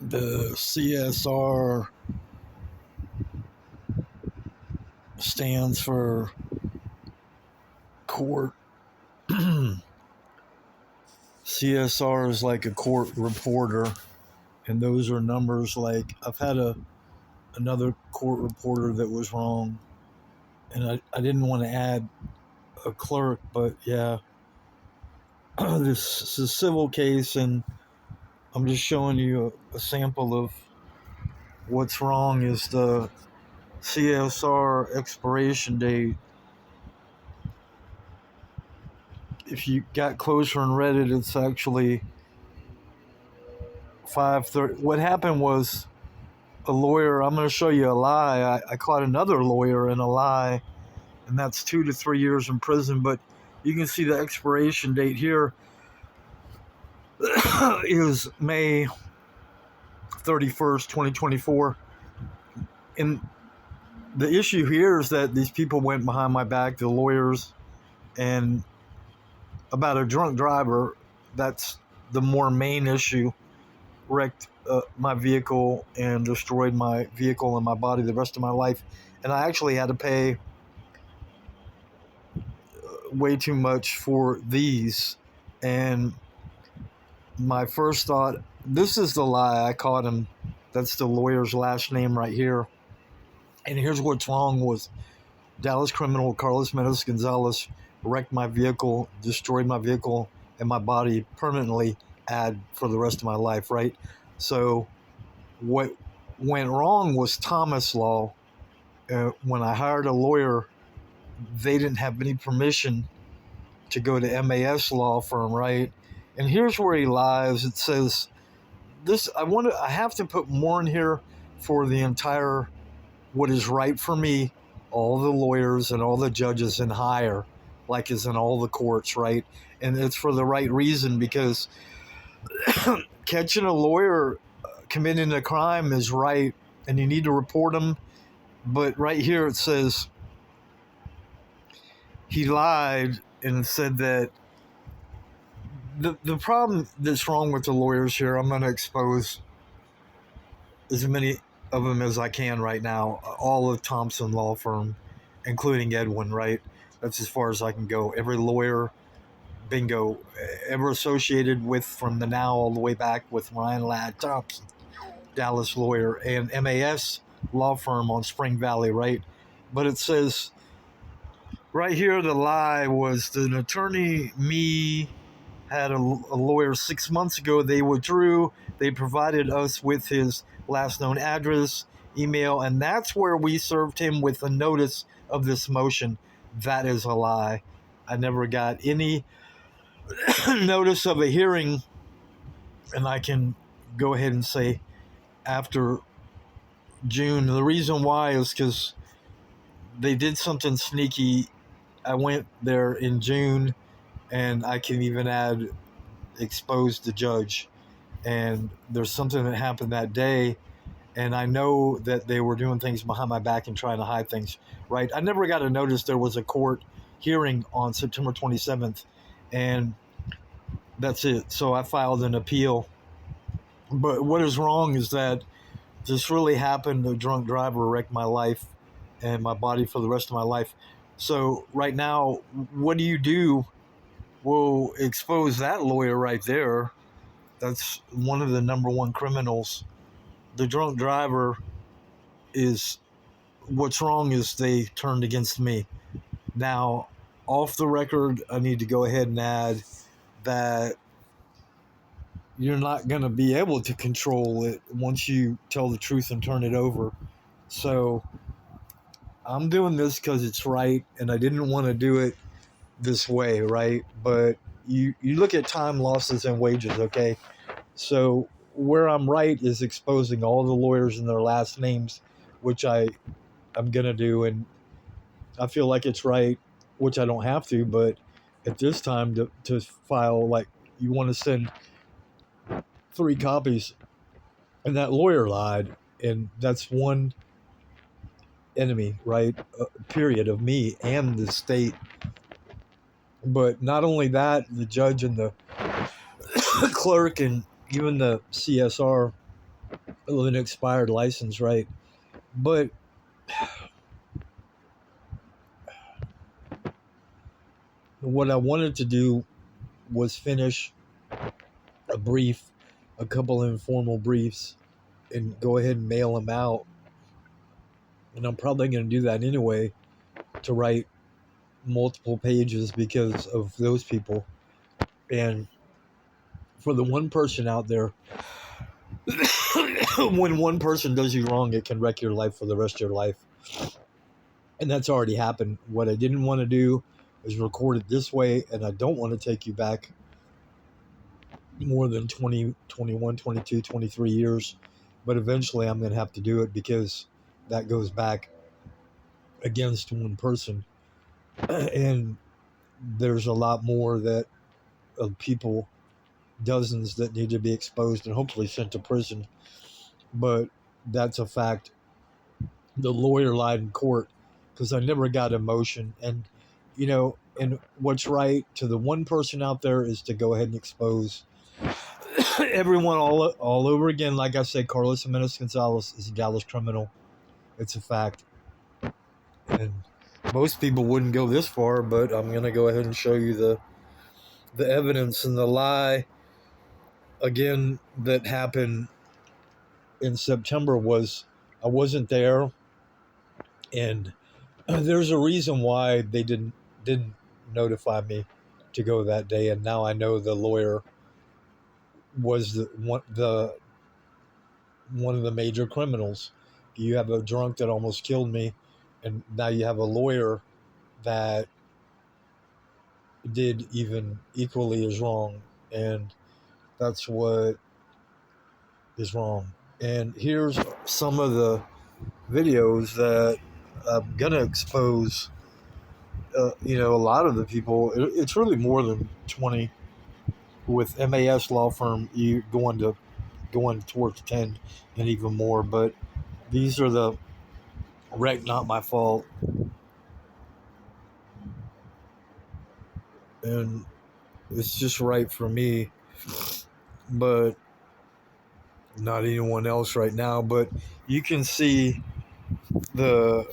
The CSR stands for court. CSR is like a court reporter, and those are numbers like I've had another court reporter that was wrong, and I didn't want to add a clerk, but yeah, this is a civil case, and I'm just showing you a sample of what's wrong is the CSR expiration date. If you got closer and read it, it's actually 5:30. What happened was a lawyer. I'm going to show you a lie. I caught another lawyer in a lie, and that's 2 to 3 years in prison. But you can see the expiration date here is May 31st, 2024. And the issue here is that these people went behind my back, the lawyers, and about a drunk driver. That's the more main issue. Wrecked my vehicle and destroyed my vehicle and my body the rest of my life. And I actually had to pay way too much for these. And my first thought, this is the lie. I caught him. That's the lawyer's last name right here. And here's what's wrong with Dallas criminal Carlos Menace Gonzalez wrecked my vehicle, destroyed my vehicle and my body permanently, add for the rest of my life, right? So what went wrong was Thomas law. When I hired a lawyer, they didn't have any permission to go to MAS law firm, right? And here's where he lies. It says this. I have to put more in here for the entire what is right for me, all the lawyers and all the judges and higher, like is in all the courts, right? And it's for the right reason, because catching a lawyer committing a crime is right, and you need to report them. But right here it says he lied and said that the problem that's wrong with the lawyers here, I'm going to expose as many of them as I can right now, all of Thompson law firm, including Edwin, right? That's as far as I can go. Every lawyer, bingo, ever associated with from the now all the way back with Ryan Ladd Thompson, Dallas lawyer, and MAS law firm on Spring Valley, right? But it says right here the lie was that an attorney, me, had a lawyer 6 months ago. They withdrew. They provided us with his last known address, email, and that's where we served him with a notice of this motion. That is a lie. I never got any notice of a hearing, and I can go ahead and say after June. The reason why is because they did something sneaky. I went there in June, and I can even add exposed the judge. And there's something that happened that day, and I know that they were doing things behind my back and trying to hide things, right? I never got a notice there was a court hearing on September 27th, and that's it. So I filed an appeal. But what is wrong is that this really happened. A drunk driver wrecked my life and my body for the rest of my life. So right now, what do you do? Well, expose that lawyer right there. That's one of the number one criminals. The drunk driver is what's wrong is they turned against me. Now, off the record, I need to go ahead and add that you're not going to be able to control it once you tell the truth and turn it over. So I'm doing this because it's right, and I didn't want to do it this way, right? But you look at time losses and wages, okay? So where I'm right is exposing all the lawyers and their last names, which I'm going to do, and I feel like it's right, which I don't have to, but at this time to file, like, you want to send 3 copies, and that lawyer lied, and that's one enemy, right? Period, of me and the state. But not only that, the judge and the clerk and even the CSR an expired license, right? But what I wanted to do was finish a couple of informal briefs, and go ahead and mail them out. And I'm probably going to do that anyway, to write multiple pages because of those people. And for the one person out there, when one person does you wrong, it can wreck your life for the rest of your life. And that's already happened. What I didn't want to do is record it this way, and I don't want to take you back more than 20, 21, 22, 23 years. But eventually I'm going to have to do it, because that goes back against one person. And there's a lot more that of people, dozens, that need to be exposed and hopefully sent to prison. But that's a fact. The lawyer lied in court, because I never got a motion. And and what's right to the one person out there is to go ahead and expose everyone all over again. Like I said, Carlos Jimenez Gonzalez is a Dallas criminal. It's a fact. And most people wouldn't go this far, but I'm going to go ahead and show you the evidence. And the lie, again, that happened in September was, I wasn't there. And there's a reason why they didn't notify me to go that day. And now I know the lawyer was one of the major criminals. You have a drunk that almost killed me, and now you have a lawyer that did even equally as wrong. And that's what is wrong. And here's some of the videos that I'm gonna expose. A lot of the people. It's really more than 20. With MAS law firm, you going towards 10 and even more. But these are the wreck, not my fault. And it's just right for me, but not anyone else right now. But you can see the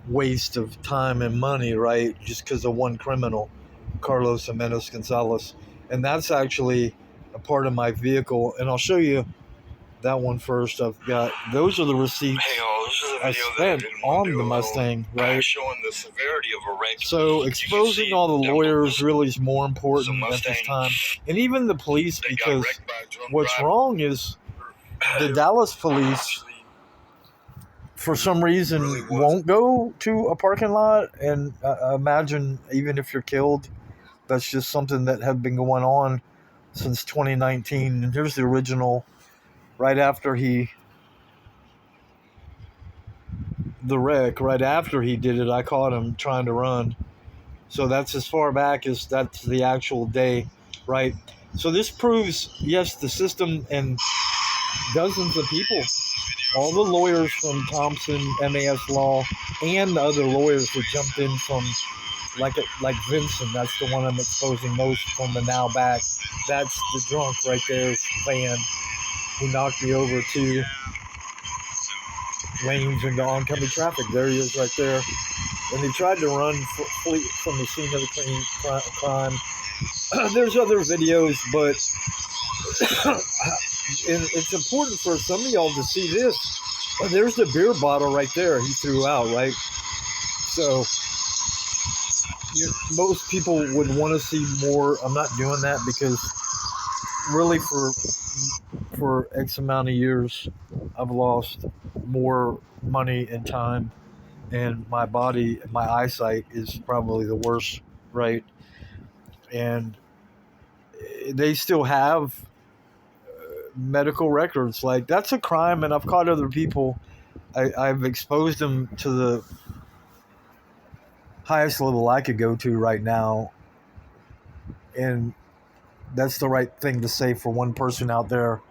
waste of time and money, right? Just because of one criminal, Carlos Jimenez Gonzalez. And that's actually a part of my vehicle. And I'll show you that one first. I've got, those are the receipts I spent on the Mustang, right? Showing the severity of a wreck. So exposing all the lawyers really is more important at this time. And even the police, because what's wrong is the Dallas police, for some reason, won't go to a parking lot. And imagine, even if you're killed, that's just something that had been going on since 2019. And here's the original. Right after the wreck, right after he did it, I caught him trying to run. So that's as far back as that's the actual day, right? So this proves, yes, the system and dozens of people, all the lawyers from Thompson, MAS Law, and the other lawyers that jumped in from, like Vincent, that's the one I'm exposing most from the now back. That's the drunk right there, Van, who knocked me over 2 lanes into oncoming traffic. There he is right there. And he tried to run flee from the scene of the crime. There's other videos, but it's important for some of y'all to see this. There's the beer bottle right there he threw out, right? So most people would want to see more. I'm not doing that because really for X amount of years, I've lost more money and time, and my body, my eyesight is probably the worst, right? And they still have medical records. Like, that's a crime, and I've caught other people. I've exposed them to the highest level I could go to right now, and that's the right thing to say for one person out there.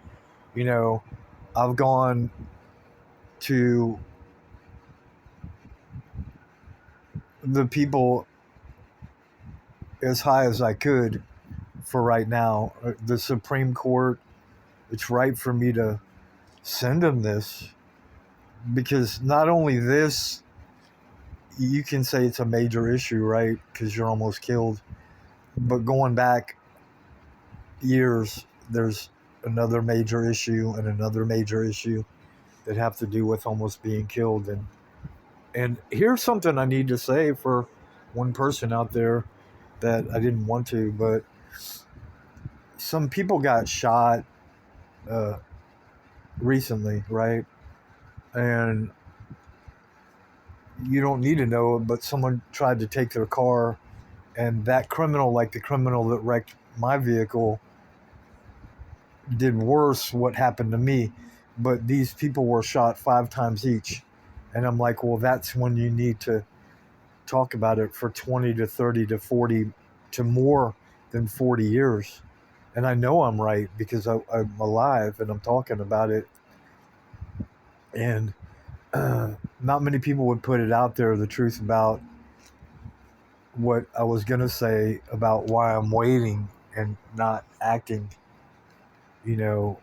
I've gone to the people as high as I could for right now. The Supreme Court, it's right for me to send them this, because not only this, you can say it's a major issue, right? Because you're almost killed. But going back years, there's another major issue and another major issue that have to do with almost being killed. And here's something I need to say for one person out there that I didn't want to, but some people got shot uh, recently, right? And you don't need to know it, but someone tried to take their car, and that criminal, like the criminal that wrecked my vehicle, did worse what happened to me. But these people were shot 5 times each. And I'm like, well, that's when you need to talk about it for 20 to 30 to 40 to more than 40 years. And I know I'm right because I'm alive and I'm talking about it. And not many people would put it out there, the truth about what I was going to say about why I'm waiting and not acting, you know,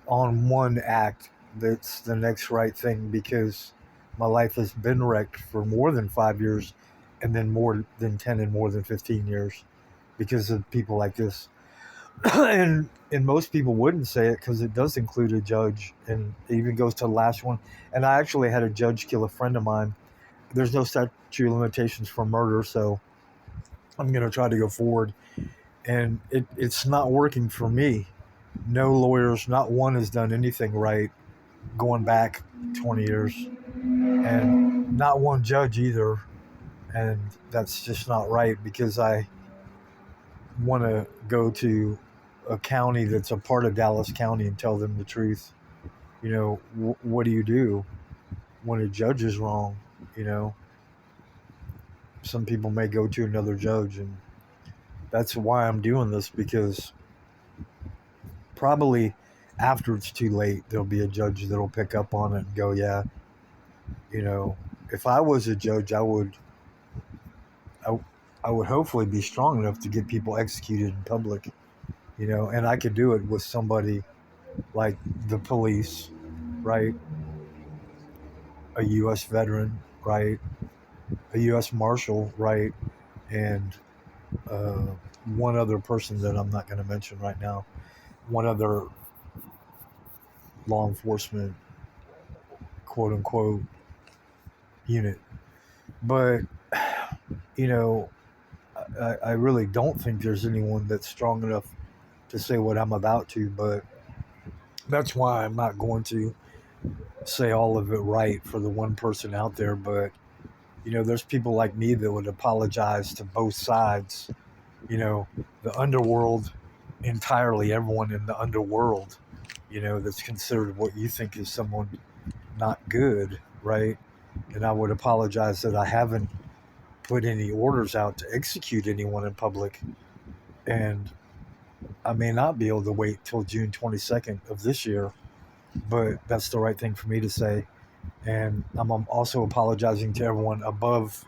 on one act that's the next right thing, because my life has been wrecked for more than 5 years, and then more than 10 and more than 15 years because of people like this. And most people wouldn't say it because it does include a judge, and it even goes to the last one. And I actually had a judge kill a friend of mine. There's no statute of limitations for murder, so I'm going to try to go forward. And it's not working for me. No lawyers, not one has done anything right going back 20 years, and not one judge either. And that's just not right, because I want to go to a county that's a part of Dallas County and tell them the truth. What do you do when a judge is wrong? You know, some people may go to another judge, and that's why I'm doing this, because probably after it's too late, there'll be a judge that'll pick up on it and go, yeah, if I was a judge, I would hopefully be strong enough to get people executed in public, and I could do it with somebody like the police, right? A U.S. veteran, right? A U.S. Marshal, right? And uh, one other person that I'm not going to mention right now, one other law enforcement, quote unquote, unit. But, you know, I really don't think there's anyone that's strong enough to say what I'm about to, but that's why I'm not going to say all of it right for the one person out there. But, there's people like me that would apologize to both sides, the underworld entirely, everyone in the underworld, that's considered what you think is someone not good, right? And I would apologize that I haven't put any orders out to execute anyone in public. And I may not be able to wait till June 22nd of this year, but that's the right thing for me to say. And I'm also apologizing to everyone above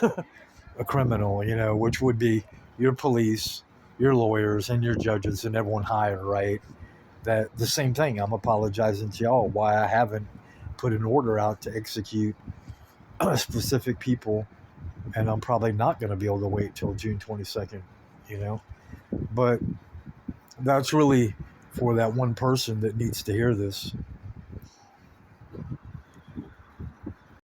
a criminal, which would be your police, your lawyers, and your judges, and everyone higher, right? That the same thing. I'm apologizing to y'all why I haven't put an order out to execute specific people, and I'm probably not going to be able to wait till June 22nd, But that's really for that one person that needs to hear this.